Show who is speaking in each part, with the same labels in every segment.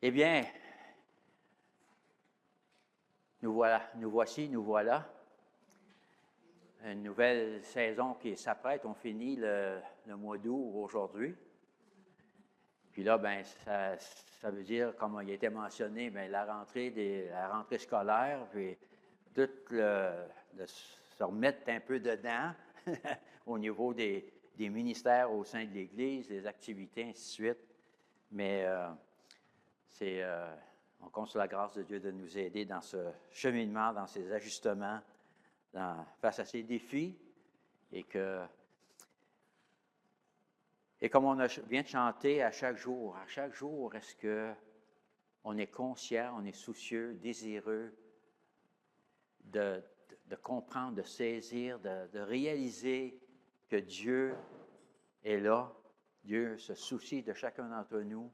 Speaker 1: Eh bien, nous voilà. Une nouvelle saison qui s'apprête. On finit le mois d'août aujourd'hui. Puis là, ben, ça veut dire, comme il a été mentionné, bien, la rentrée scolaire, puis tout de se remettre un peu dedans au niveau des ministères au sein de l'Église, des activités, ainsi de suite. Mais on compte sur la grâce de Dieu de nous aider dans ce cheminement, dans ces ajustements, face à ces défis, et comme on vient de chanter, à chaque jour, est-ce qu'on est conscient, on est soucieux, désireux de comprendre, de saisir, de réaliser que Dieu est là, Dieu se soucie de chacun d'entre nous,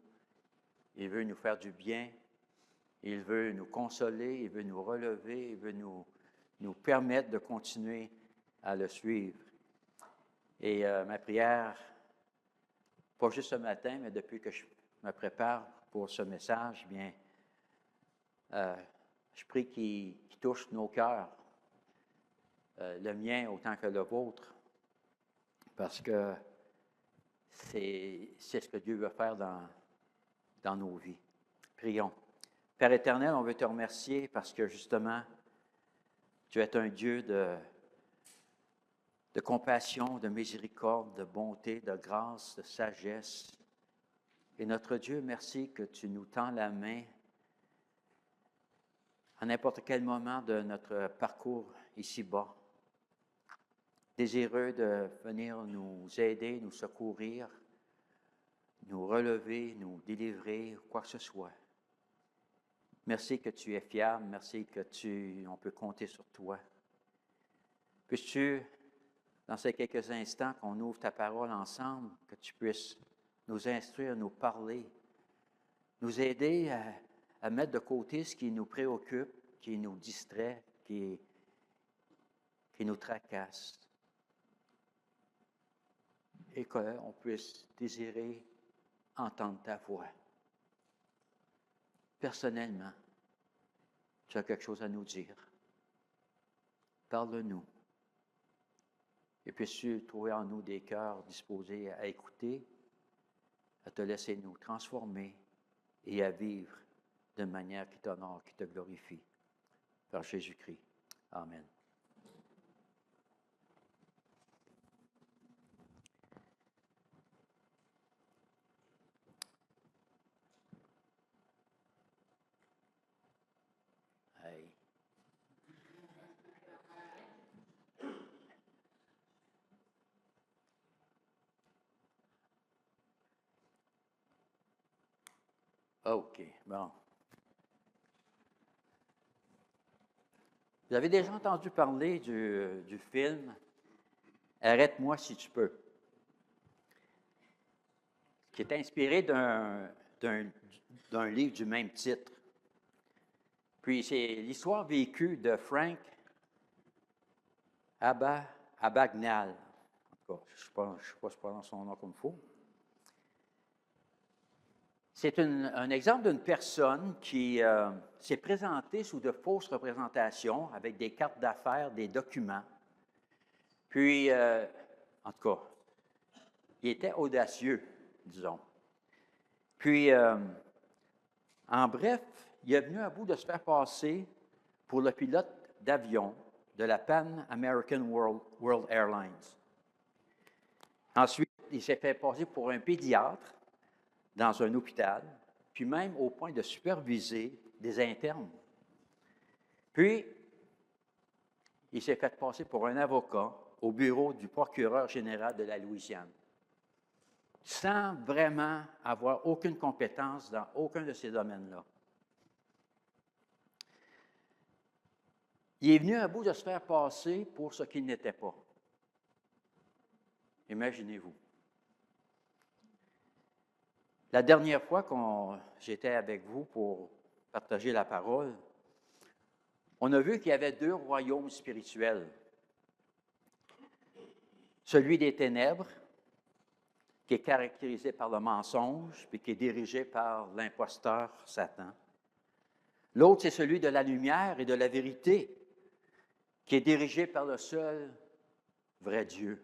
Speaker 1: il veut nous faire du bien, il veut nous consoler, il veut nous relever, il veut nous permettre de continuer à le suivre. Et ma prière, pas juste ce matin, mais depuis que je me prépare pour ce message, bien, je prie qu'il touche nos cœurs, le mien autant que le vôtre, parce que c'est ce que Dieu veut faire dans nos vies. Prions. Père éternel, on veut te remercier parce que justement, tu es un Dieu de compassion, de miséricorde, de bonté, de grâce, de sagesse. Et notre Dieu, merci que tu nous tends la main à n'importe quel moment de notre parcours ici-bas, désireux de venir nous aider, nous secourir, nous relever, nous délivrer, quoi que ce soit. Merci que tu es fiable, merci que on peut compter sur toi. Puisses-tu, dans ces quelques instants qu'on ouvre ta parole ensemble, que tu puisses nous instruire, nous parler, nous aider à mettre de côté ce qui nous préoccupe, qui nous distrait, qui nous tracasse. Et qu'on puisse désirer entendre ta voix. Personnellement, tu as quelque chose à nous dire. Parle-nous. Et puisses-tu trouver en nous des cœurs disposés à écouter, à te laisser nous transformer et à vivre de manière qui t'honore, qui te glorifie. Par Jésus-Christ. Amen. Hey. OK, bon. Vous avez déjà entendu parler du film « Arrête-moi si tu peux », qui est inspiré d'un livre du même titre. Puis c'est l'histoire vécue de Frank Abagnale. En tout cas, je ne sais pas si je prononce son nom comme il faut. C'est un exemple d'une personne qui s'est présentée sous de fausses représentations avec des cartes d'affaires, des documents. Puis, en tout cas, il était audacieux, disons. Puis, en bref, il est venu à bout de se faire passer pour le pilote d'avion de la Pan American World Airlines. Ensuite, il s'est fait passer pour un pédiatre dans un hôpital, puis même au point de superviser des internes. Puis, il s'est fait passer pour un avocat au bureau du procureur général de la Louisiane, sans vraiment avoir aucune compétence dans aucun de ces domaines-là. Il est venu à bout de se faire passer pour ce qu'il n'était pas. Imaginez-vous. La dernière fois j'étais avec vous pour partager la parole, on a vu qu'il y avait deux royaumes spirituels. Celui des ténèbres qui est caractérisé par le mensonge, puis qui est dirigé par l'imposteur Satan. L'autre, c'est celui de la lumière et de la vérité, qui est dirigé par le seul vrai Dieu.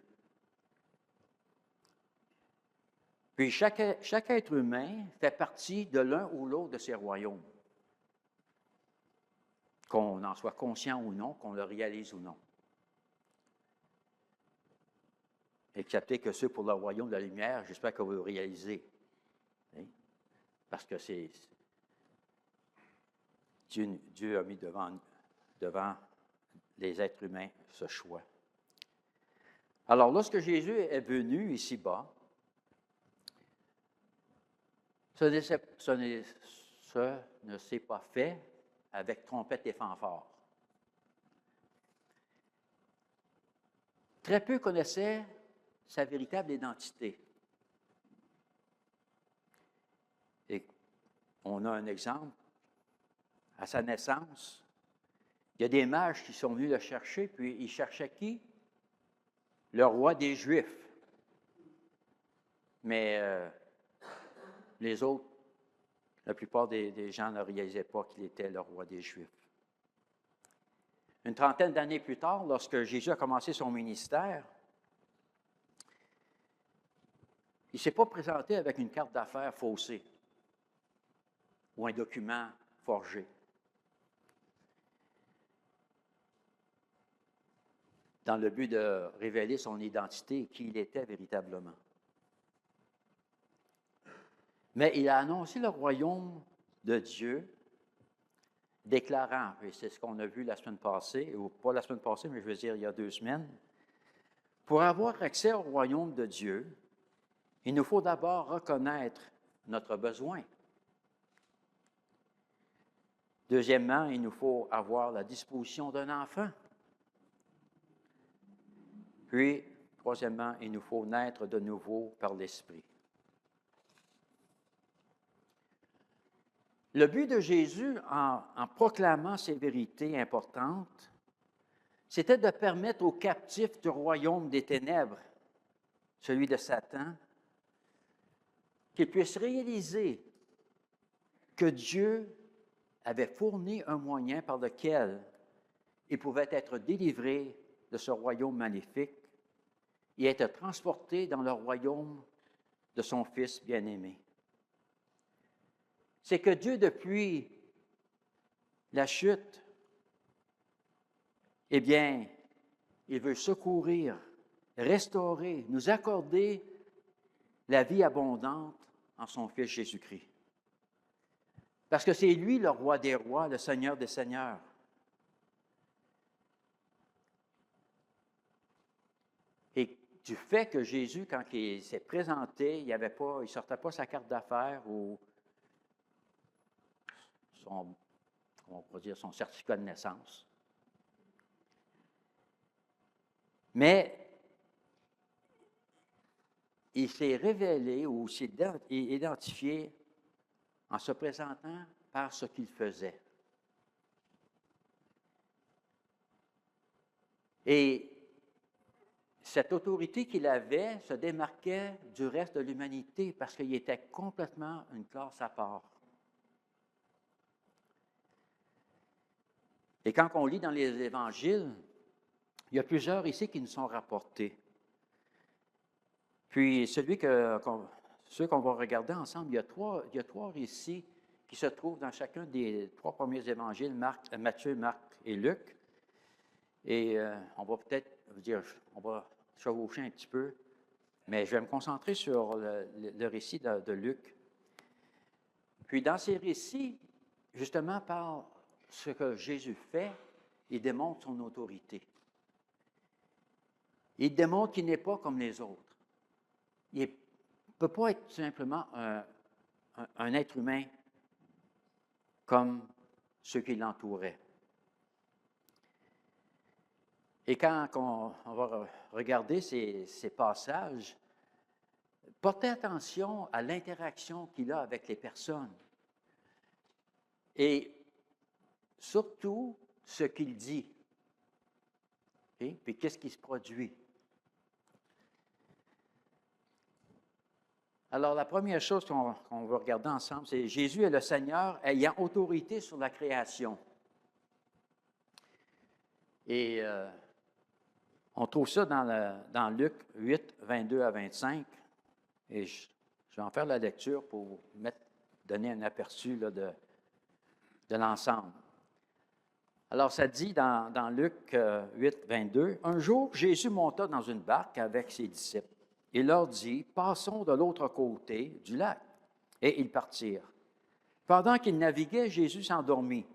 Speaker 1: Puis chaque être humain fait partie de l'un ou l'autre de ces royaumes, qu'on en soit conscient ou non, qu'on le réalise ou non. Excepté que ceux pour le royaume de la lumière, j'espère que vous le réalisez. Parce que c'est Dieu a mis devant les êtres humains ce choix. Alors, lorsque Jésus est venu ici-bas, ce ne s'est pas fait avec trompette et fanfare. Très peu connaissaient sa véritable identité. Et on a un exemple. À sa naissance, il y a des mages qui sont venus le chercher, puis ils cherchaient qui? Le roi des Juifs. Mais les autres, la plupart des gens ne réalisaient pas qu'il était le roi des Juifs. Une trentaine d'années plus tard, lorsque Jésus a commencé son ministère, il ne s'est pas présenté avec une carte d'affaires faussée ou un document forgé. Dans le but de révéler son identité et qui il était véritablement. Mais il a annoncé le royaume de Dieu, déclarant, et c'est ce qu'on a vu la semaine passée, ou pas la semaine passée, mais je veux dire il y a 2 semaines, pour avoir accès au royaume de Dieu, il nous faut d'abord reconnaître notre besoin. Deuxièmement, il nous faut avoir la disposition d'un enfant. Puis, troisièmement, il nous faut naître de nouveau par l'Esprit. Le but de Jésus, en proclamant ces vérités importantes, c'était de permettre aux captifs du royaume des ténèbres, celui de Satan, qu'ils puissent réaliser que Dieu avait fourni un moyen par lequel ils pouvaient être délivrés de ce royaume maléfique et être transportés dans le royaume de son Fils bien-aimé. C'est que Dieu, depuis la chute, eh bien, il veut secourir, restaurer, nous accorder la vie abondante en son Fils Jésus-Christ. Parce que c'est lui le roi des rois, le Seigneur des seigneurs. Et du fait que Jésus, quand il s'est présenté, il ne sortait pas sa carte d'affaires ou son certificat de naissance. Mais il s'est révélé ou s'est identifié en se présentant par ce qu'il faisait. Et cette autorité qu'il avait se démarquait du reste de l'humanité parce qu'il était complètement une classe à part. Et quand on lit dans les évangiles, il y a plusieurs ici qui nous sont rapportés. Puis ceux qu'on va regarder ensemble, il y a trois récits qui se trouvent dans chacun des 3 premiers évangiles, Matthieu, Marc et Luc. Et on va peut-être on va chevaucher un petit peu, mais je vais me concentrer sur le récit de Luc. Puis dans ces récits, justement, par ce que Jésus fait, il démontre son autorité. Il démontre qu'il n'est pas comme les autres. Il ne peut pas être simplement un être humain comme ceux qui l'entouraient. Et quand on va regarder ces passages, portez attention à l'interaction qu'il a avec les personnes. Et surtout, ce qu'il dit. Et puis, qu'est-ce qui se produit? Alors, la première chose qu'on va regarder ensemble, c'est Jésus est le Seigneur ayant autorité sur la création. Et on trouve ça dans Luc 8, 22 à 25. Et je vais en faire la lecture pour vous donner un aperçu là, de l'ensemble. Alors, ça dit dans Luc 8, 22, « Un jour, Jésus monta dans une barque avec ses disciples. Il leur dit, « Passons de l'autre côté du lac. » Et ils partirent. Pendant qu'ils naviguaient, Jésus s'endormit.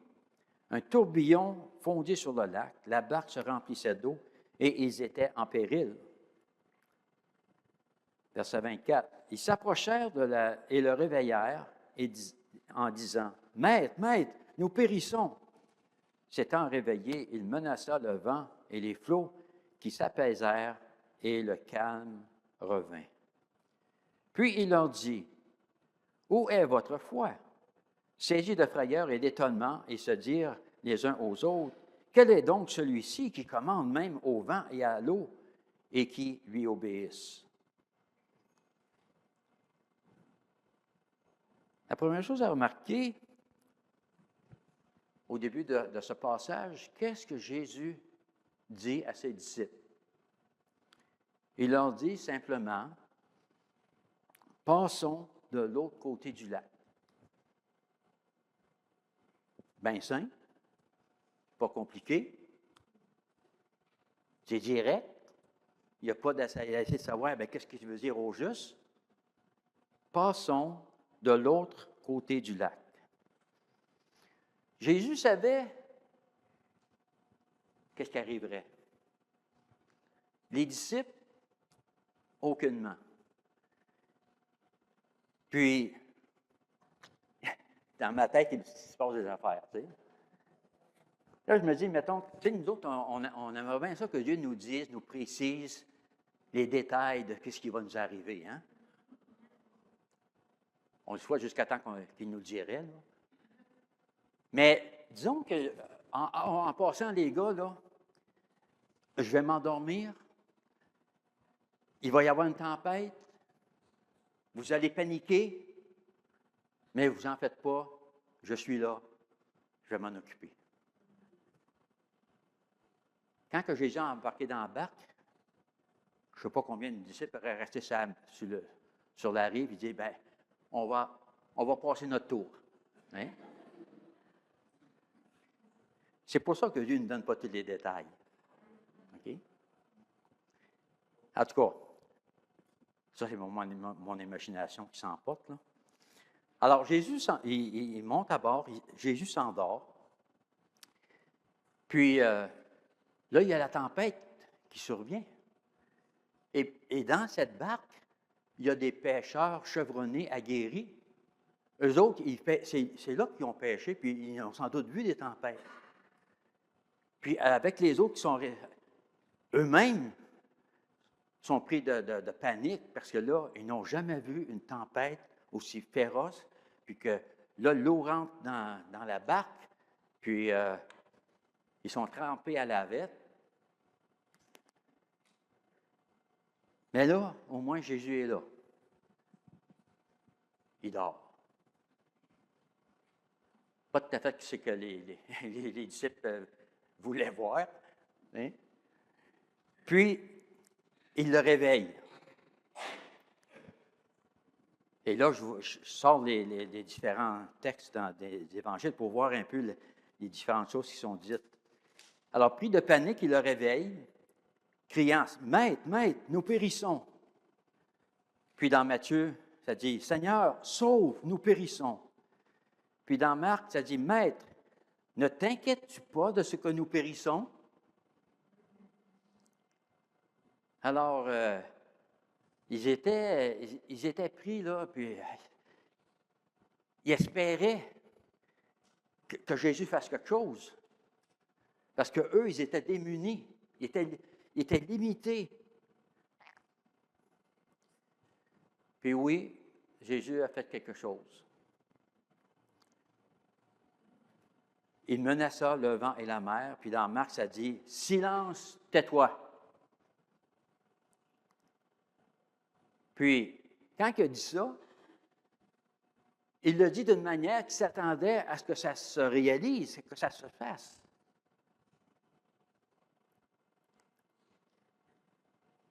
Speaker 1: Un tourbillon fondit sur le lac, la barque se remplissait d'eau et ils étaient en péril. Verset 24. Ils s'approchèrent et le réveillèrent en disant, « Maître, Maître, nous périssons. » S'étant réveillé, il menaça le vent et les flots qui s'apaisèrent et le calme revint. Puis il leur dit, « Où est votre foi? » Saisis de frayeur et d'étonnement, et se dirent les uns aux autres, « Quel est donc celui-ci qui commande même au vent et à l'eau et qui lui obéissent? » La première chose à remarquer, au début de ce passage, qu'est-ce que Jésus dit à ses disciples? Il leur dit simplement, « Passons de l'autre côté du lac. » Bien simple, pas compliqué, c'est direct, il n'y a pas d'essayer de savoir qu'est-ce qu'il veut dire au juste. Passons de l'autre côté du lac. Jésus savait qu'est-ce qui arriverait. Les disciples, aucunement. Puis, dans ma tête, il se passe des affaires, tu sais. Là, je me dis, mettons, tu sais, nous autres, on aimerait bien ça que Dieu nous dise, nous précise les détails de ce qui va nous arriver, hein? On le souhaite jusqu'à temps qu'il nous le dirait, là. Mais disons que, en passant, les gars, là, je vais m'endormir, il va y avoir une tempête, vous allez paniquer, mais vous n'en faites pas, je suis là, je vais m'en occuper. Quand que Jésus a embarqué dans la barque, je ne sais pas combien de disciples auraient resté sur la rive, il dit, bien, on va passer notre tour. Hein? C'est pour ça que Dieu ne donne pas tous les détails. OK? En tout cas, ça, c'est mon imagination qui s'emporte, là. Alors, Jésus, il monte à bord, Jésus s'endort. Puis, là, il y a la tempête qui survient. Et dans cette barque, il y a des pêcheurs chevronnés, aguerris. Eux autres, c'est là qu'ils ont pêché, puis ils ont sans doute vu des tempêtes. Puis, avec les autres qui sont eux-mêmes, sont pris de panique parce que là, ils n'ont jamais vu une tempête aussi féroce, puis que là, l'eau rentre dans la barque, puis ils sont trempés à la vette. Mais là, au moins, Jésus est là. Il dort. Pas tout à fait ce que les disciples voulaient voir. Hein? Puis, il le réveille. Et là, je sors les différents textes dans des évangiles pour voir un peu les différentes choses qui sont dites. Alors, pris de panique, il le réveille, criant, « Maître, Maître, nous périssons. » Puis dans Matthieu, ça dit, « Seigneur, sauve, nous périssons. » Puis dans Marc, ça dit, « Maître, ne t'inquiètes-tu pas de ce que nous périssons? » Alors, ils étaient pris, là, puis ils espéraient que Jésus fasse quelque chose. Parce qu'eux, ils étaient démunis, ils étaient limités. Puis oui, Jésus a fait quelque chose. Il menaça le vent et la mer, puis dans Marc, ça dit, « Silence, tais-toi. » Puis, quand il a dit ça, il l'a dit d'une manière qui s'attendait à ce que ça se réalise, que ça se fasse.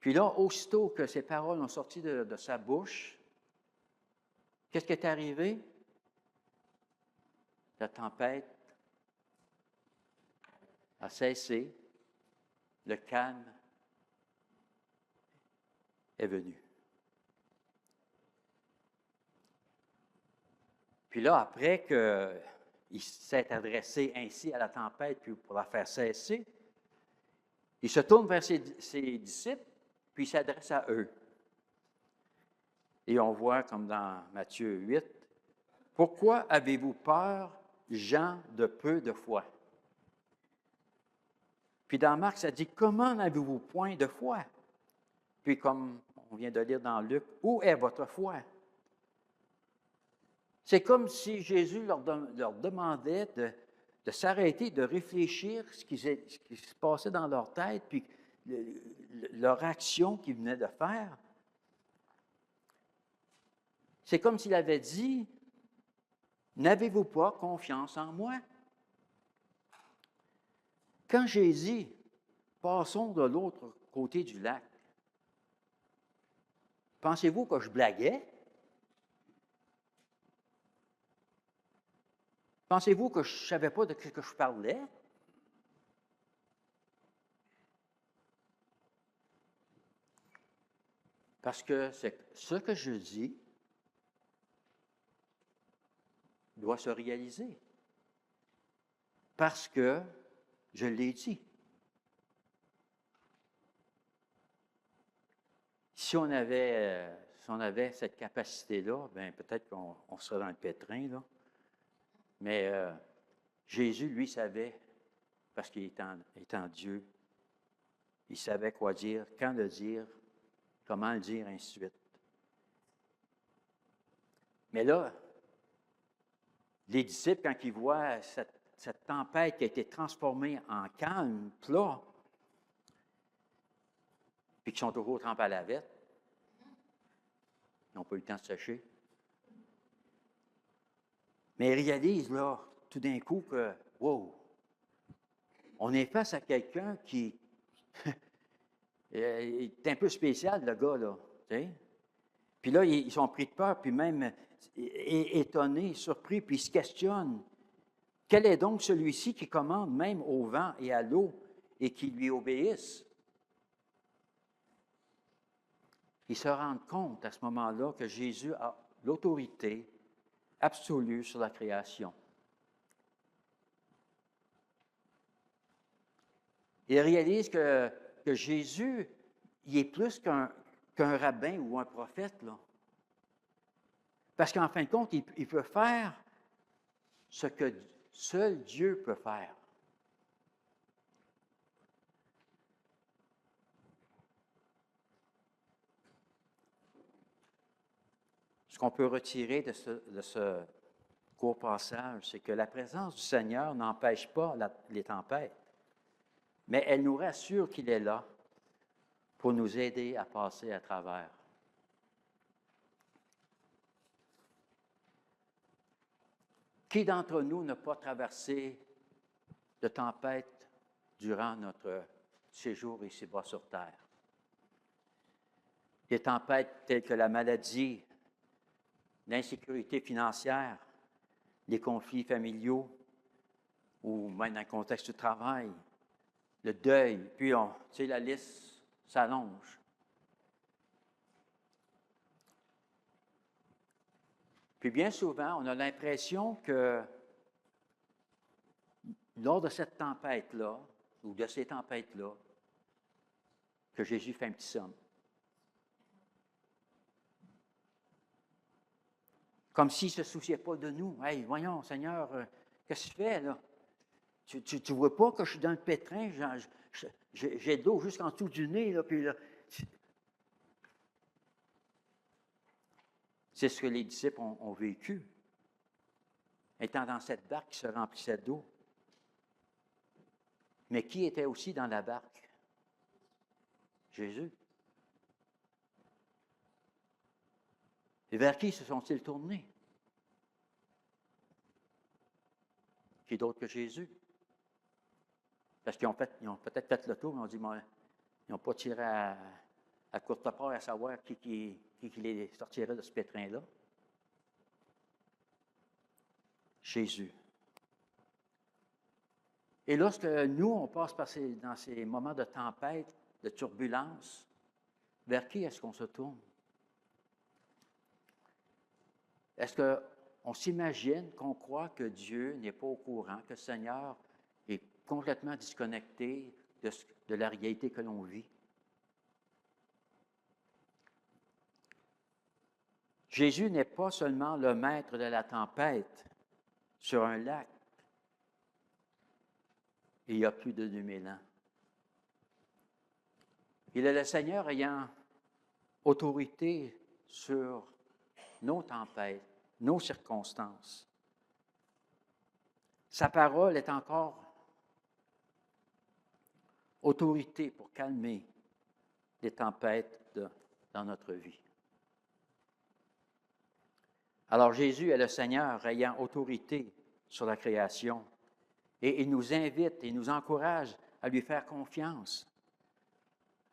Speaker 1: Puis là, aussitôt que ces paroles ont sorti de sa bouche, qu'est-ce qui est arrivé? La tempête a cessé, le calme est venu. Puis là, après qu'il s'est adressé ainsi à la tempête puis pour la faire cesser, il se tourne vers ses disciples, puis il s'adresse à eux. Et on voit, comme dans Matthieu 8, « Pourquoi avez-vous peur, gens de peu de foi? » Puis dans Marc, ça dit « Comment n'avez-vous point de foi? » Puis comme on vient de lire dans Luc, « Où est votre foi? » C'est comme si Jésus leur demandait de s'arrêter, de réfléchir ce qui se passait dans leur tête, puis leur action qu'ils venaient de faire. C'est comme s'il avait dit, « N'avez-vous pas confiance en moi? » Quand Jésus, passons de l'autre côté du lac, pensez-vous que je blaguais? Pensez-vous que je ne savais pas de ce que je parlais? Parce que ce que je dis doit se réaliser. Parce que je l'ai dit. Si on avait cette capacité-là, bien peut-être qu'on serait dans le pétrin, là. Mais Jésus, lui, savait, parce qu'il étant Dieu, il savait quoi dire, quand le dire, comment le dire, ainsi de suite. Mais là, les disciples, quand ils voient cette tempête qui a été transformée en calme, plat, puis qui sont toujours trempés à la vette, ils n'ont pas eu le temps de sécher. Mais ils réalisent, là, tout d'un coup, que, wow, on est face à quelqu'un qui est un peu spécial, le gars, là, tu sais. Puis là, ils sont pris de peur, puis même étonnés, surpris, puis ils se questionnent. Quel est donc celui-ci qui commande même au vent et à l'eau et qui lui obéissent? Ils se rendent compte à ce moment-là que Jésus a l'autorité absolue sur la création. Ils réalisent que Jésus, il est plus qu'un rabbin ou un prophète, là. Parce qu'en fin de compte, il peut faire ce que seul Dieu peut faire. Ce qu'on peut retirer de ce court passage, c'est que la présence du Seigneur n'empêche pas les tempêtes, mais elle nous rassure qu'il est là pour nous aider à passer à travers. Qui d'entre nous n'a pas traversé de tempête durant notre séjour ici-bas sur terre? Des tempêtes telles que la maladie, l'insécurité financière, les conflits familiaux, ou même dans le contexte du travail, le deuil, puis la liste s'allonge. Puis bien souvent, on a l'impression que lors de cette tempête-là, ou de ces tempêtes-là, que Jésus fait un petit somme. Comme s'il ne se souciait pas de nous. « Hey, voyons, Seigneur, qu'est-ce que tu fais, là? Tu ne vois pas que je suis dans le pétrin, j'ai de l'eau jusqu'en dessous du nez, là, puis là... » C'est ce que les disciples ont vécu, étant dans cette barque qui se remplissait d'eau. Mais qui était aussi dans la barque? Jésus. Et vers qui se sont-ils tournés? Qui d'autre que Jésus? Parce qu'ils ont peut-être fait le tour, mais ils n'ont pas tiré à courte part à savoir qui les sortirait de ce pétrin-là. Jésus. Et lorsque nous, on passe dans ces moments de tempête, de turbulence, vers qui est-ce qu'on se tourne? Est-ce qu'on s'imagine qu'on croit que Dieu n'est pas au courant, que le Seigneur est complètement disconnecté de la réalité que l'on vit? Jésus n'est pas seulement le maître de la tempête sur un lac il y a plus de 2000 ans. Il est le Seigneur ayant autorité sur nos tempêtes, nos circonstances. Sa parole est encore autorité pour calmer les tempêtes dans notre vie. Alors Jésus est le Seigneur ayant autorité sur la création et il nous invite et nous encourage à lui faire confiance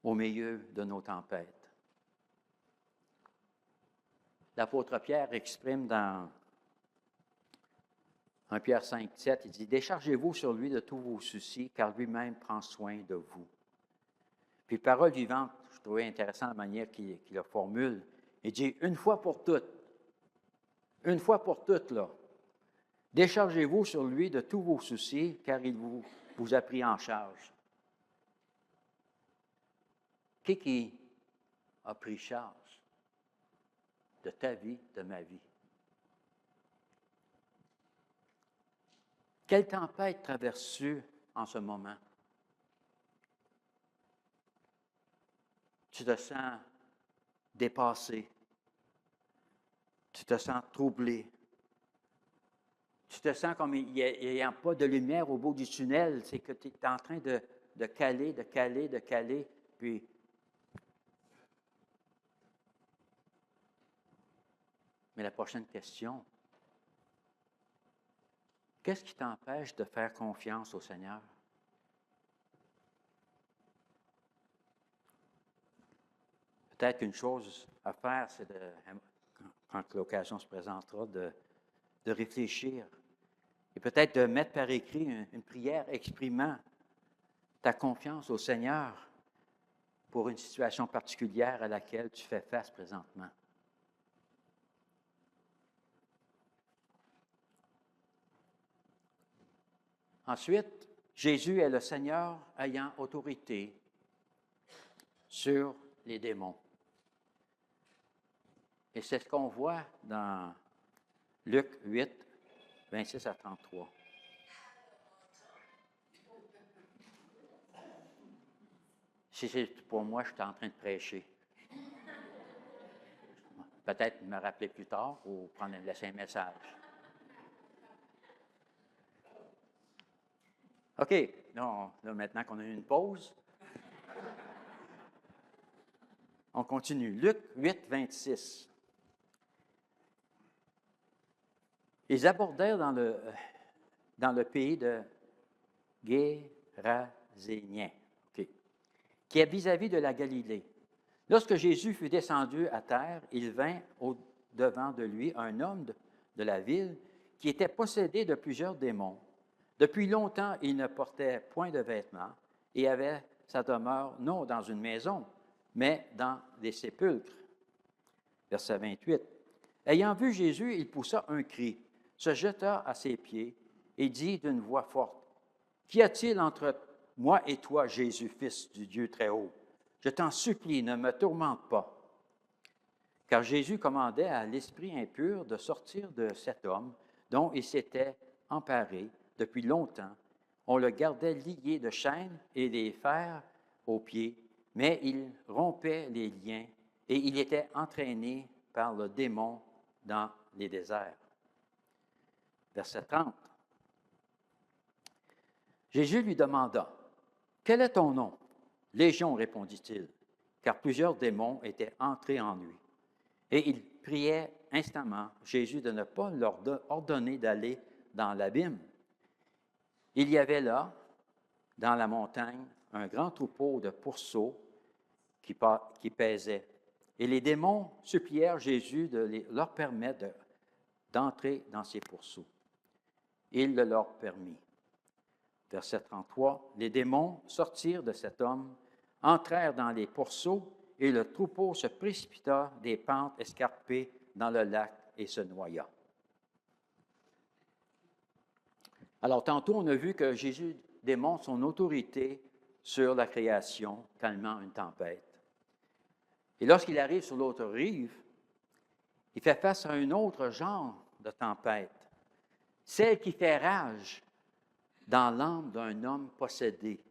Speaker 1: au milieu de nos tempêtes. L'apôtre Pierre exprime dans 1 Pierre 5, 7, il dit « Déchargez-vous sur lui de tous vos soucis, car lui-même prend soin de vous. » Puis, parole vivante, je trouvais intéressant la manière qu'il la formule. Il dit « Une fois pour toutes, là, déchargez-vous sur lui de tous vos soucis, car il vous a pris en charge. » Qui a pris charge de ta vie, de ma vie? Quelle tempête traverses-tu en ce moment? Tu te sens dépassé. Tu te sens troublé. Tu te sens comme il n'y a pas de lumière au bout du tunnel. C'est que tu es en train de caler, puis mais la prochaine question, qu'est-ce qui t'empêche de faire confiance au Seigneur? Peut-être qu'une chose à faire, c'est quand l'occasion se présentera, de réfléchir et peut-être de mettre par écrit une prière exprimant ta confiance au Seigneur pour une situation particulière à laquelle tu fais face présentement. Ensuite, Jésus est le Seigneur ayant autorité sur les démons. Et c'est ce qu'on voit dans Luc 8, 26 à 33. Si c'est pour moi, je suis en train de prêcher. Peut-être me rappeler plus tard ou laisser un message. OK, là, maintenant qu'on a eu une pause, on continue. Luc 8, 26. Ils abordèrent dans le pays de Géraséniens, qui est vis-à-vis de la Galilée. Lorsque Jésus fut descendu à terre, il vint au-devant de lui un homme de la ville qui était possédé de plusieurs démons. Depuis longtemps, il ne portait point de vêtements et avait sa demeure non dans une maison, mais dans des sépulcres. Verset 28. Ayant vu Jésus, il poussa un cri, se jeta à ses pieds et dit d'une voix forte, « Qu'y a-t-il entre moi et toi, Jésus, Fils du Dieu Très-Haut? Je t'en supplie, ne me tourmente pas. » Car Jésus commandait à l'esprit impur de sortir de cet homme dont il s'était emparé depuis longtemps. On le gardait lié de chaînes et des fers aux pieds, mais il rompait les liens et il était entraîné par le démon dans les déserts. Verset 30. Jésus lui demanda, « Quel est ton nom? » « Légion, répondit-il, car plusieurs démons étaient entrés en lui. Et il priait instamment Jésus de ne pas leur ordonner d'aller dans l'abîme. Il y avait là, dans la montagne, un grand troupeau de pourceaux qui paisait. Et les démons supplièrent Jésus de leur permettre d'entrer dans ces pourceaux. Il le leur permit. Verset 33, les démons sortirent de cet homme, entrèrent dans les pourceaux, et le troupeau se précipita des pentes escarpées dans le lac et se noya. Alors, tantôt, on a vu que Jésus démontre son autorité sur la création, calmant une tempête. Et lorsqu'il arrive sur l'autre rive, il fait face à un autre genre de tempête, celle qui fait rage dans l'âme d'un homme possédé.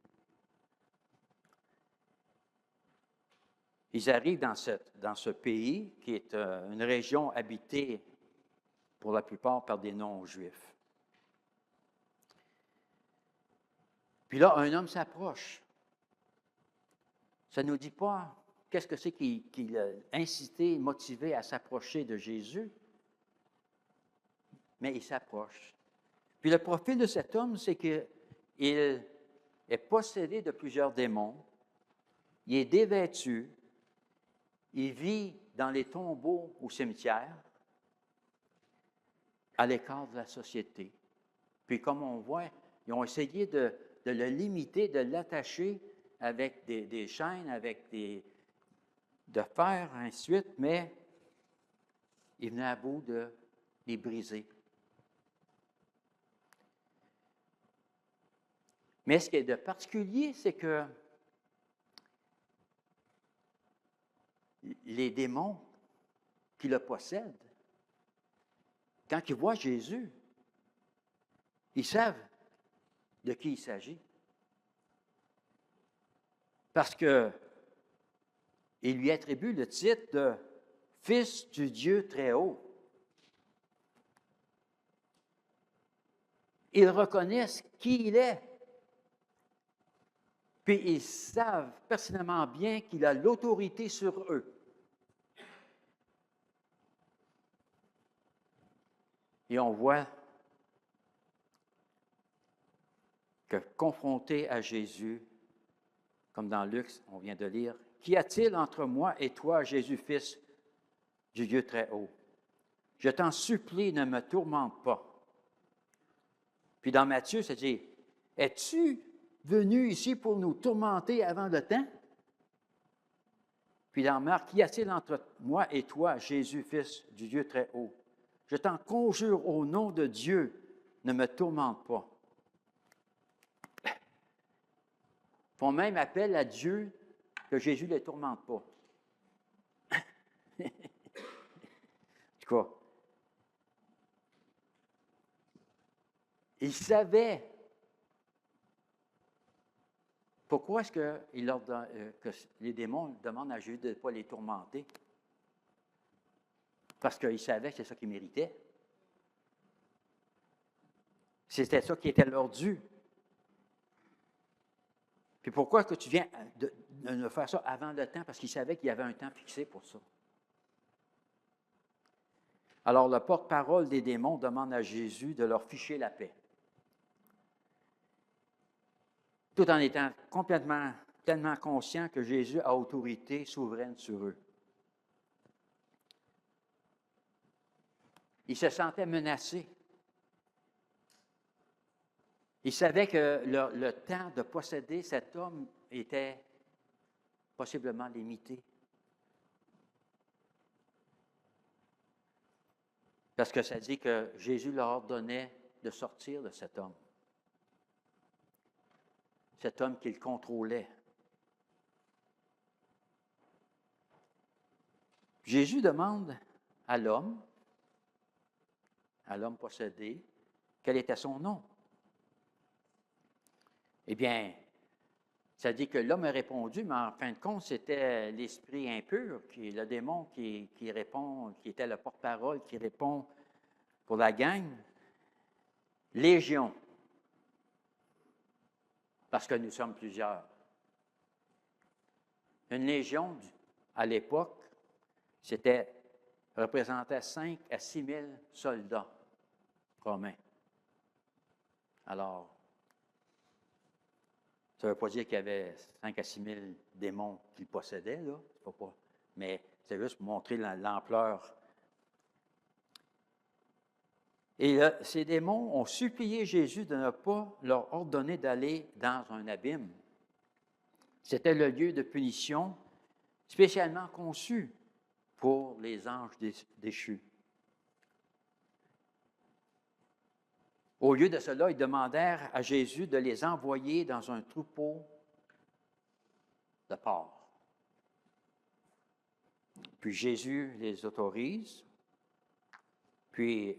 Speaker 1: Ils arrivent dans ce pays qui est une région habitée pour la plupart par des non-juifs. Puis là, un homme s'approche. Ça ne nous dit pas qu'est-ce que c'est qui l'a incité, motivé à s'approcher de Jésus, mais il s'approche. Puis le profil de cet homme, c'est qu'il est possédé de plusieurs démons, il est dévêtu, il vit dans les tombeaux au cimetière, à l'écart de la société. Puis comme on voit, ils ont essayé de le limiter, de l'attacher avec des chaînes, avec de fer, ainsi de suite, mais il venait à bout de les briser. Mais ce qui est de particulier, c'est que les démons qui le possèdent, quand ils voient Jésus, ils savent de qui il s'agit. Parce qu'il lui attribue le titre de Fils du Dieu très haut. Ils reconnaissent qui il est. Puis ils savent pertinemment bien qu'il a l'autorité sur eux. Et on voit que confronté à Jésus, comme dans Luc, on vient de lire, « Qu'y a-t-il entre moi et toi, Jésus, Fils du Dieu très haut? Je t'en supplie, ne me tourmente pas. » Puis dans Matthieu, ça dit, « Es-tu venu ici pour nous tourmenter avant le temps? » Puis dans Marc, « Qu'y a-t-il entre moi et toi, Jésus, Fils du Dieu très haut? Je t'en conjure au nom de Dieu, ne me tourmente pas. » Ils font même appel à Dieu que Jésus ne les tourmente pas. En tout cas, ils savaient. Pourquoi est-ce que les démons demandent à Jésus de ne pas les tourmenter? Parce qu'ils savaient que c'est ça qu'ils méritaient. C'était ça qui était leur dû. Puis pourquoi est-ce que tu viens de faire ça avant le temps? Parce qu'ils savaient qu'il y avait un temps fixé pour ça. Alors, le porte-parole des démons demande à Jésus de leur ficher la paix. Tout en étant tellement conscient que Jésus a autorité souveraine sur eux. Ils se sentaient menacés. Ils savaient que le temps de posséder cet homme était possiblement limité. Parce que ça dit que Jésus leur ordonnait de sortir de cet homme. Cet homme qu'il contrôlait. Jésus demande à l'homme possédé, quel était son nom. Eh bien, ça dit que l'homme a répondu, mais en fin de compte, c'était l'esprit impur, qui est le démon qui répond, qui était le porte-parole, qui répond pour la gang. Légion, parce que nous sommes plusieurs. Une légion, à l'époque, c'était représentait 5 à 6 000 soldats romains. Alors, ça ne veut pas dire qu'il y avait 5 à 6 000 démons qu'il possédait, là. Mais c'est juste pour montrer l'ampleur. Et ces démons ont supplié Jésus de ne pas leur ordonner d'aller dans un abîme. C'était le lieu de punition spécialement conçu pour les anges déchus. Au lieu de cela, ils demandèrent à Jésus de les envoyer dans un troupeau de porcs. Puis Jésus les autorise. Puis,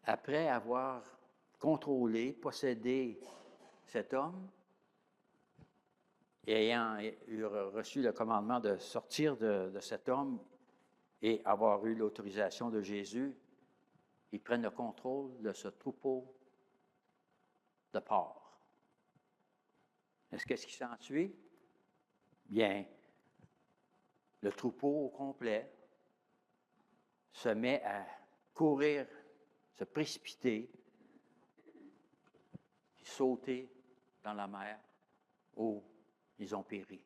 Speaker 1: après avoir contrôlé, possédé cet homme, et ayant reçu le commandement de sortir de cet homme et avoir eu l'autorisation de Jésus, ils prennent le contrôle de ce troupeau de porcs. Qu'est-ce qui s'ensuit? Bien, le troupeau au complet se met à courir, se précipiter, puis sauter dans la mer où ils ont péri.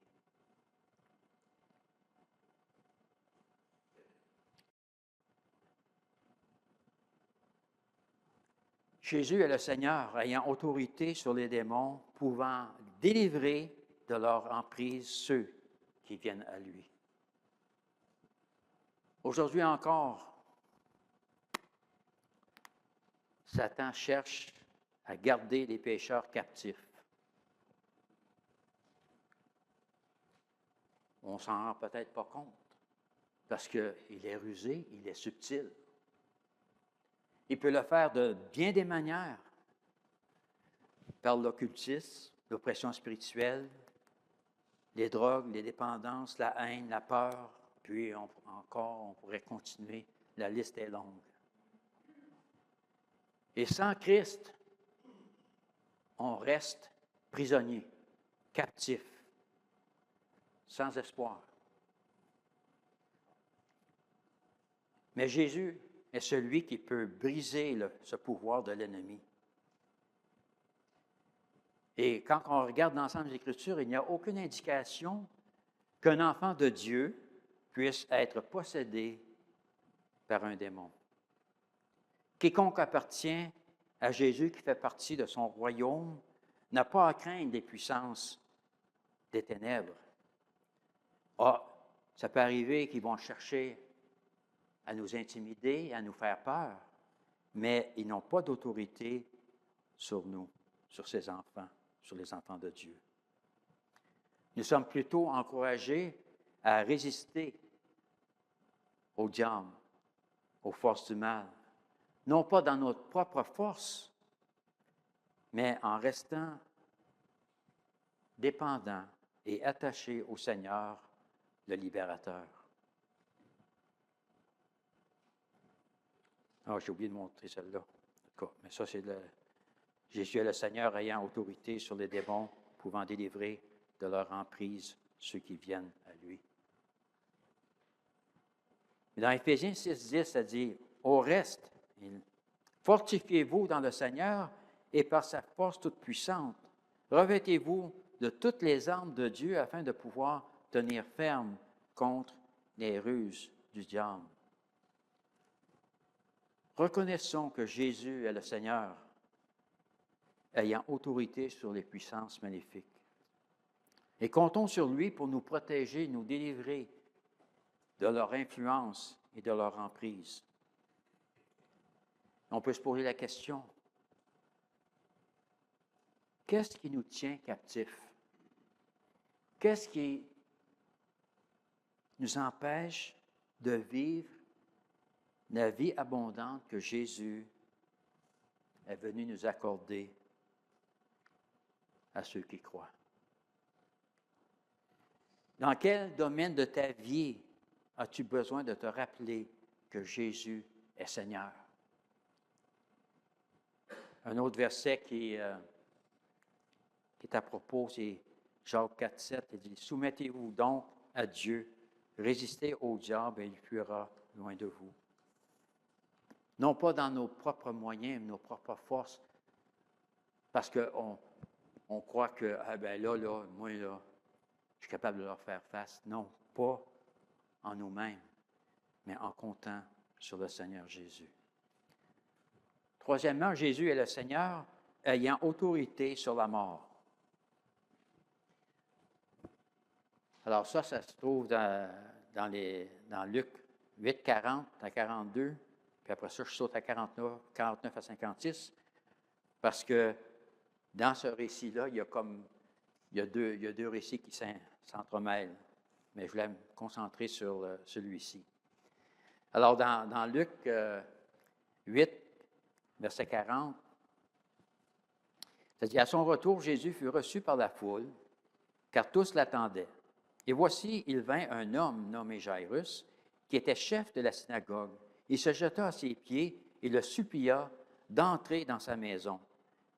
Speaker 1: Jésus est le Seigneur ayant autorité sur les démons, pouvant délivrer de leur emprise ceux qui viennent à lui. Aujourd'hui encore, Satan cherche à garder les pécheurs captifs. On ne s'en rend peut-être pas compte, parce qu'il est rusé, il est subtil. Il peut le faire de bien des manières, par l'occultisme, l'oppression spirituelle, les drogues, les dépendances, la haine, la peur, puis encore, on pourrait continuer, la liste est longue. Et sans Christ, on reste prisonnier, captif, sans espoir. Mais Jésus est celui qui peut briser ce pouvoir de l'ennemi. Et quand on regarde l'ensemble des Écritures, il n'y a aucune indication qu'un enfant de Dieu puisse être possédé par un démon. Quiconque appartient à Jésus, qui fait partie de son royaume, n'a pas à craindre les puissances des ténèbres. Ah, ça peut arriver qu'ils vont chercher à nous intimider, à nous faire peur, mais ils n'ont pas d'autorité sur nous, sur ces enfants, sur les enfants de Dieu. Nous sommes plutôt encouragés à résister au diable, aux forces du mal, non pas dans notre propre force, mais en restant dépendants et attachés au Seigneur, le libérateur. Ah, j'ai oublié de montrer celle-là. Mais ça, c'est Jésus est le Seigneur ayant autorité sur les démons, pouvant délivrer de leur emprise ceux qui viennent à lui. Mais dans Éphésiens 6,10, ça dit, au reste, fortifiez-vous dans le Seigneur et par sa force toute puissante. Revêtez-vous de toutes les armes de Dieu afin de pouvoir tenir ferme contre les ruses du diable. Reconnaissons que Jésus est le Seigneur, ayant autorité sur les puissances maléfiques. Et comptons sur lui pour nous protéger, nous délivrer de leur influence et de leur emprise. On peut se poser la question, qu'est-ce qui nous tient captifs? Qu'est-ce qui nous empêche de vivre la vie abondante que Jésus est venu nous accorder à ceux qui croient? Dans quel domaine de ta vie as-tu besoin de te rappeler que Jésus est Seigneur? Un autre verset qui est à propos, c'est Jacques 4,7, il dit « Soumettez-vous donc à Dieu, résistez au diable et il fuira loin de vous. Non pas dans nos propres moyens, nos propres forces, parce qu'on croit que, ah ben là, moi, là, je suis capable de leur faire face. Non, pas en nous-mêmes, mais en comptant sur le Seigneur Jésus. Troisièmement, Jésus est le Seigneur ayant autorité sur la mort. Alors ça se trouve dans Luc 8, 40 à 42, puis après ça, je saute à 49 à 56, parce que dans ce récit-là, il y a deux récits qui s'entremêlent, mais je voulais me concentrer sur celui-ci. Alors, dans Luc 8, verset 40, ça dit, « À son retour, Jésus fut reçu par la foule, car tous l'attendaient. Et voici, il vint un homme nommé Jairus, qui était chef de la synagogue. Il se jeta à ses pieds et le supplia d'entrer dans sa maison,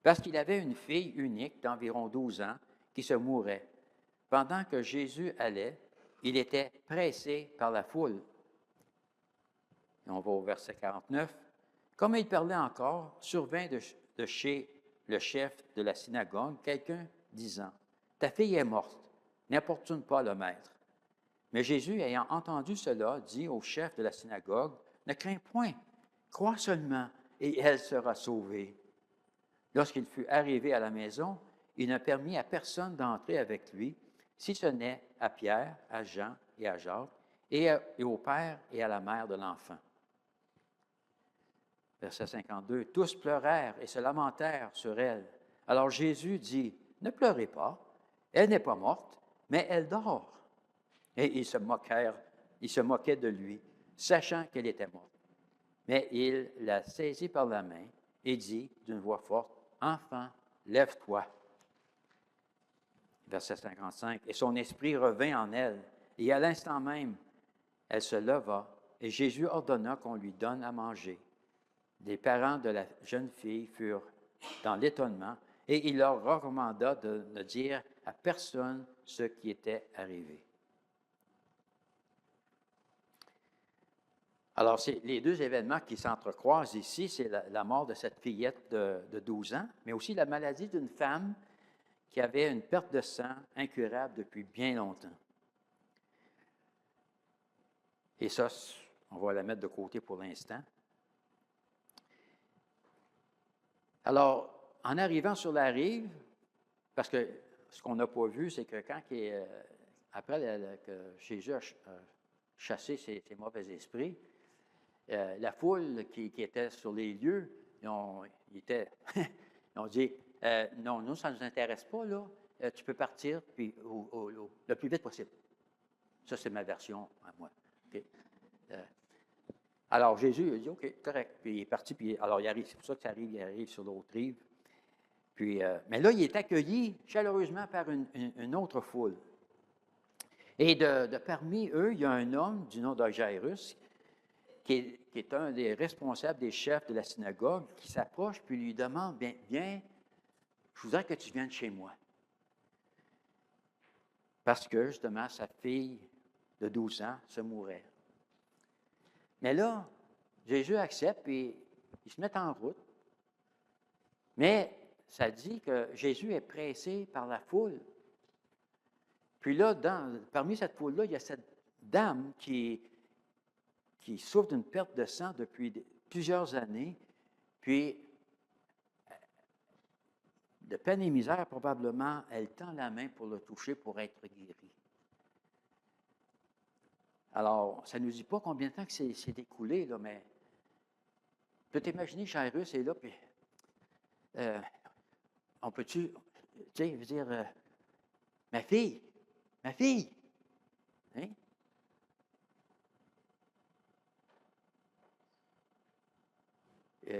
Speaker 1: parce qu'il avait une fille unique d'environ 12 ans qui se mourait. Pendant que Jésus allait, il était pressé par la foule. » Et on va au verset 49. « Comme il parlait encore, survint de chez le chef de la synagogue quelqu'un disant, « Ta fille est morte, n'importune pas le maître. » Mais Jésus, ayant entendu cela, dit au chef de la synagogue, « Ne crains point, crois seulement, et elle sera sauvée. » Lorsqu'il fut arrivé à la maison, il ne permit à personne d'entrer avec lui, si ce n'est à Pierre, à Jean et à Jacques, et au père et à la mère de l'enfant. Verset 52, « Tous pleurèrent et se lamentèrent sur elle. Alors Jésus dit, « Ne pleurez pas, elle n'est pas morte, mais elle dort. » Et ils se moquaient de lui, sachant qu'elle était morte. Mais il la saisit par la main et dit d'une voix forte, « Enfant, lève-toi. » Verset 55, « Et son esprit revint en elle, et à l'instant même, elle se leva, et Jésus ordonna qu'on lui donne à manger. Les parents de la jeune fille furent dans l'étonnement, et il leur recommanda de ne dire à personne ce qui était arrivé. » Alors, c'est les deux événements qui s'entrecroisent ici, c'est la mort de cette fillette de 12 ans, mais aussi la maladie d'une femme qui avait une perte de sang incurable depuis bien longtemps. Et ça, on va la mettre de côté pour l'instant. Alors, en arrivant sur la rive, parce que ce qu'on n'a pas vu, c'est que quand après que Jésus a chassé ces mauvais esprits, la foule qui était sur les lieux, ils ont dit, non, nous, ça ne nous intéresse pas, là. Tu peux partir puis, le plus vite possible. Ça, c'est ma version à moi. Okay? Alors, Jésus a dit, OK, correct. Puis il est parti, puis alors il arrive, c'est pour ça que ça arrive, il arrive sur l'autre rive. Puis, mais là, il est accueilli chaleureusement par une autre foule. Et de parmi eux, il y a un homme du nom de Jairus, qui est un des responsables des chefs de la synagogue, qui s'approche puis lui demande, « Viens, je voudrais que tu viennes chez moi. » Parce que, justement, sa fille de 12 ans se mourait. Mais là, Jésus accepte et ils se mettent en route. Mais ça dit que Jésus est pressé par la foule. Puis là, parmi cette foule-là, il y a cette dame qui souffre d'une perte de sang depuis plusieurs années, puis de peine et misère, probablement, elle tend la main pour le toucher, pour être guérie. Alors, ça ne nous dit pas combien de temps que c'est écoulé, là, mais tu peux t'imaginer, Jairus est là, puis on peut-tu, tu sais, veux dire, ma fille, hein?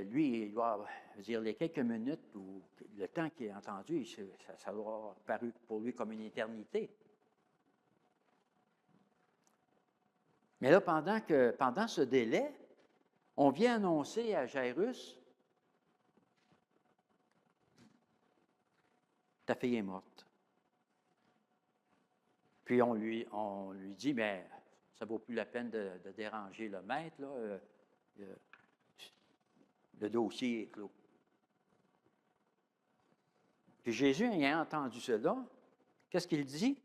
Speaker 1: Lui, il doit dire les quelques minutes ou le temps qu'il a entendu, ça doit paru pour lui comme une éternité. Mais là, pendant ce délai, on vient annoncer à Jairus, ta fille est morte. Puis on lui dit, mais ça ne vaut plus la peine de déranger le maître, là. Le dossier est clos. Puis Jésus, ayant entendu cela, qu'est-ce qu'il dit?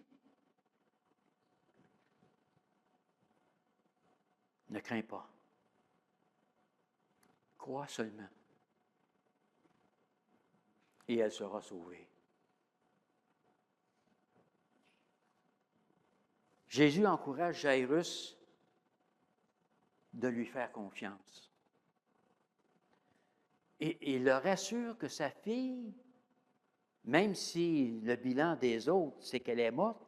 Speaker 1: Ne crains pas. Crois seulement. Et elle sera sauvée. Jésus encourage Jairus de lui faire confiance. Et il le rassure que sa fille, même si le bilan des autres, c'est qu'elle est morte,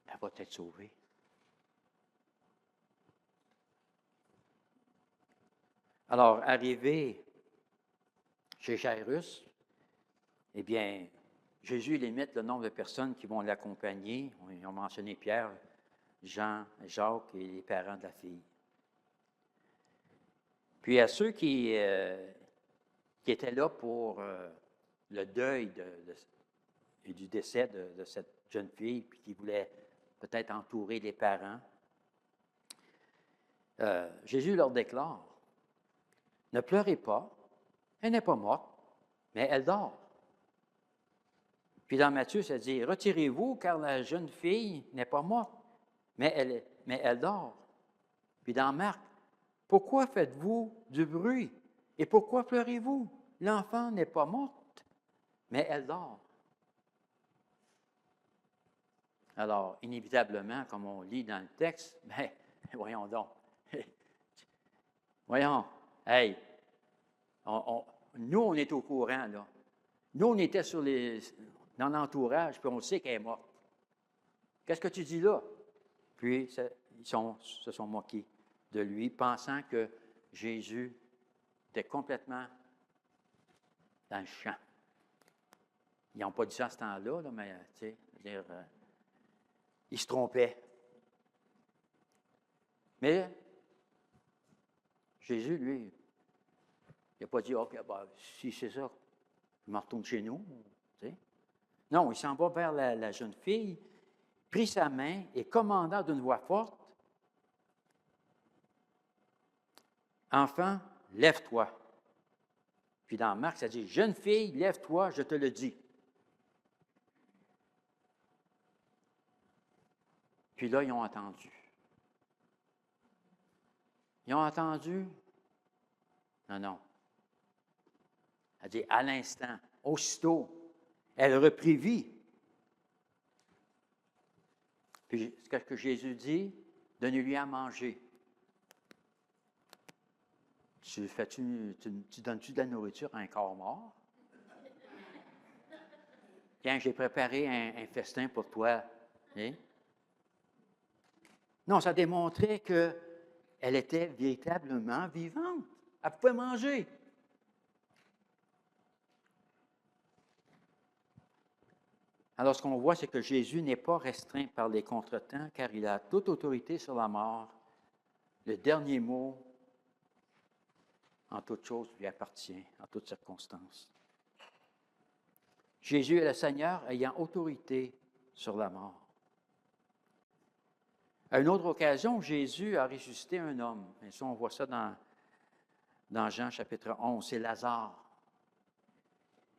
Speaker 1: elle va être sauvée. Alors, arrivé chez Jairus, eh bien, Jésus limite le nombre de personnes qui vont l'accompagner. Ils ont mentionné Pierre, Jean, Jacques et les parents de la fille. Puis à ceux qui étaient là pour le deuil et du décès de cette jeune fille, puis qui voulaient peut-être entourer les parents, Jésus leur déclare, « Ne pleurez pas, elle n'est pas morte, mais elle dort. » Puis dans Matthieu, ça dit, « Retirez-vous, car la jeune fille n'est pas morte, mais elle dort. » Puis dans Marc, « Pourquoi faites-vous du bruit? Et pourquoi pleurez-vous? L'enfant n'est pas morte, mais elle dort. » Alors, inévitablement, comme on lit dans le texte, bien, voyons donc. Voyons, hey, nous, on est au courant, là. Nous, on était dans l'entourage, puis on sait qu'elle est morte. Qu'est-ce que tu dis là? Puis, ils se sont moqués de lui, pensant que Jésus était complètement dans le champ. Ils n'ont pas dit ça à ce temps-là, là, mais, tu sais, dire, ils se trompaient. Mais Jésus, lui, il n'a pas dit, OK, ben, si c'est ça, je me retourne chez nous. Tu sais. Non, il s'en va vers la jeune fille, prit sa main et commanda d'une voix forte, « Enfant, lève-toi. » Puis dans Marc, ça dit, « Jeune fille, lève-toi, je te le dis. » Puis là, ils ont entendu. Ils ont entendu? Non. Elle dit, à l'instant, aussitôt, elle reprit vie. Puis, ce que Jésus dit, donnez-lui à manger. Tu donnes-tu de la nourriture à un corps mort? Tiens, j'ai préparé un festin pour toi. Hein? Non, ça démontrait qu'elle était véritablement vivante. Elle pouvait manger. Alors, ce qu'on voit, c'est que Jésus n'est pas restreint par les contretemps, car il a toute autorité sur la mort. Le dernier mot, en toute chose, lui appartient, en toutes circonstances. Jésus est le Seigneur ayant autorité sur la mort. À une autre occasion, Jésus a ressuscité un homme. Et ça, on voit ça dans Jean chapitre 11, c'est Lazare.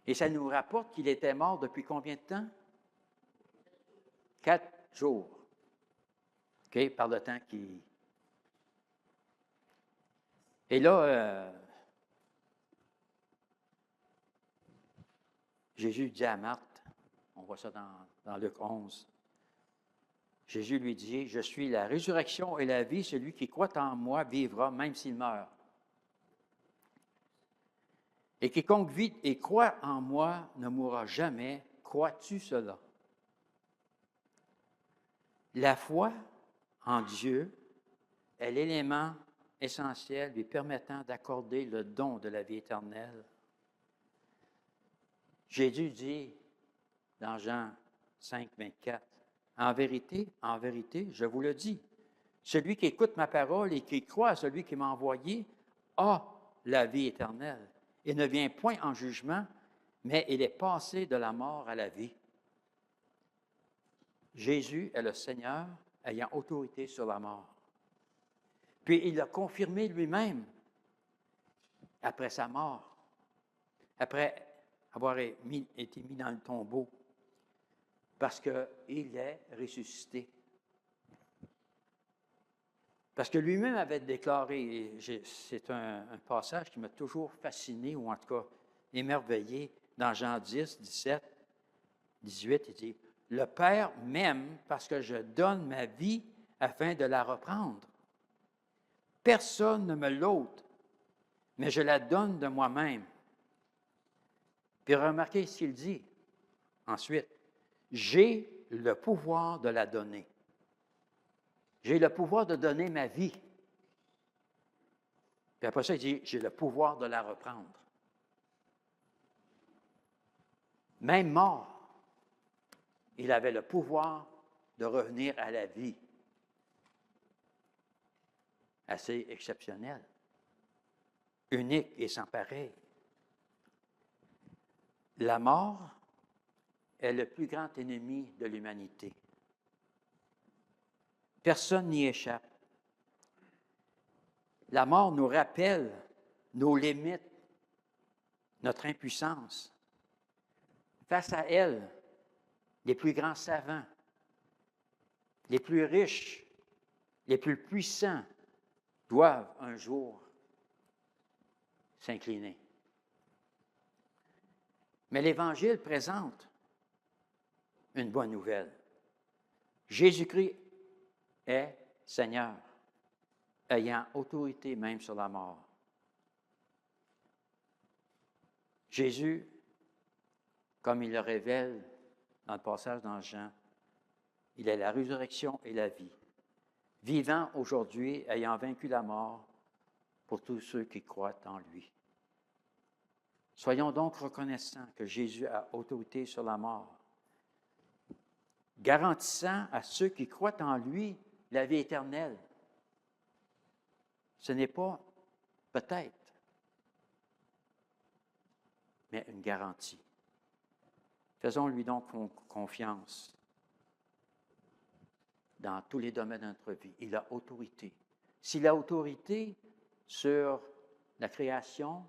Speaker 1: Et ça nous rapporte qu'il était mort depuis combien de temps? 4 jours. OK, par le temps qui... Et là, Jésus dit à Marthe, on voit ça dans Luc 11, Jésus lui dit, « Je suis la résurrection et la vie, celui qui croit en moi vivra même s'il meurt. Et quiconque vit et croit en moi ne mourra jamais. Crois-tu cela? » La foi en Dieu est l'élément essentiel lui permettant d'accorder le don de la vie éternelle. Jésus dit dans Jean 5, 24, « En vérité, je vous le dis, celui qui écoute ma parole et qui croit à celui qui m'a envoyé a la vie éternelle et ne vient point en jugement, mais il est passé de la mort à la vie. » Jésus est le Seigneur ayant autorité sur la mort. Puis il l'a confirmé lui-même après sa mort, après avoir été mis dans le tombeau, parce qu'il est ressuscité. Parce que lui-même avait déclaré, et c'est un passage qui m'a toujours fasciné, ou en tout cas émerveillé, dans Jean 10, 17, 18, il dit, « Le Père m'aime parce que je donne ma vie afin de la reprendre. Personne ne me l'ôte, mais je la donne de moi-même. » Puis remarquez ce qu'il dit ensuite, « J'ai le pouvoir de la donner. » J'ai le pouvoir de donner ma vie. Puis après ça, il dit, j'ai le pouvoir de la reprendre. Même mort, il avait le pouvoir de revenir à la vie. Assez exceptionnel, unique et sans pareil. La mort est le plus grand ennemi de l'humanité. Personne n'y échappe. La mort nous rappelle nos limites, notre impuissance. Face à elle, les plus grands savants, les plus riches, les plus puissants doivent un jour s'incliner. Mais l'Évangile présente une bonne nouvelle. Jésus-Christ est Seigneur, ayant autorité même sur la mort. Jésus, comme il le révèle dans le passage dans Jean, il est la résurrection et la vie. Vivant aujourd'hui, ayant vaincu la mort pour tous ceux qui croient en lui. Soyons donc reconnaissants que Jésus a autorité sur la mort, garantissant à ceux qui croient en lui la vie éternelle. Ce n'est pas peut-être, mais une garantie. Faisons-lui donc confiance dans tous les domaines de notre vie. Il a autorité. S'il a autorité sur la création,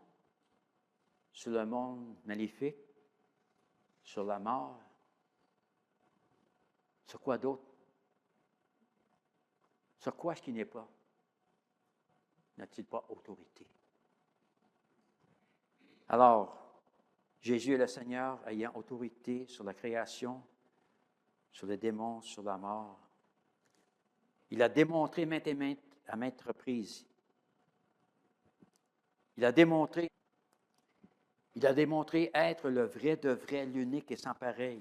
Speaker 1: sur le monde maléfique, sur la mort, sur quoi d'autre? Sur quoi ce qui n'est pas? N'a-t-il pas autorité? Alors, Jésus est le Seigneur ayant autorité sur la création, sur les démons, sur la mort. Il a démontré à maintes reprises. Il a démontré être le vrai de vrai, l'unique et sans pareil.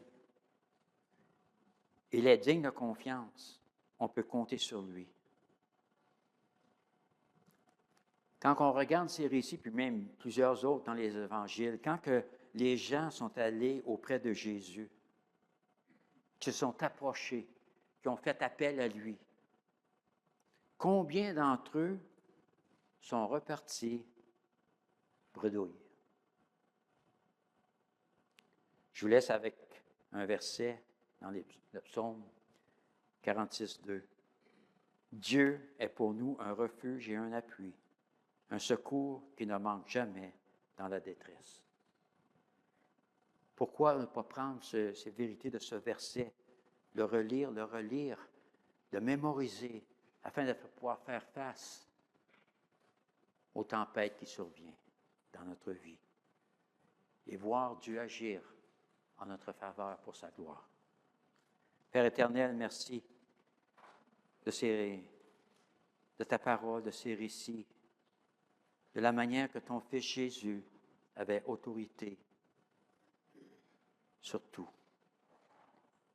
Speaker 1: Il est digne de confiance. On peut compter sur lui. Quand on regarde ces récits, puis même plusieurs autres dans les évangiles, quand que les gens sont allés auprès de Jésus, qui se sont approchés, qui ont fait appel à lui, combien d'entre eux sont repartis bredouilles? Je vous laisse avec un verset dans le psaume 46, 2. Dieu est pour nous un refuge et un appui, un secours qui ne manque jamais dans la détresse. Pourquoi ne pas prendre ces vérités de ce verset, le relire, le mémoriser, afin de pouvoir faire face aux tempêtes qui surviennent dans notre vie et voir Dieu agir en notre faveur pour sa gloire. Père éternel, merci de ta parole, de ces récits, de la manière que ton Fils Jésus avait autorité sur tout.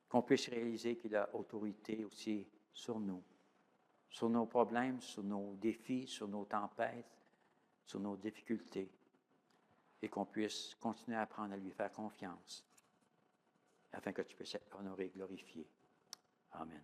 Speaker 1: Qu'on puisse réaliser qu'il a autorité aussi sur nous, sur nos problèmes, sur nos défis, sur nos tempêtes, sur nos difficultés, et qu'on puisse continuer à apprendre à lui faire confiance, afin que tu puisses être honoré et glorifié. Amen.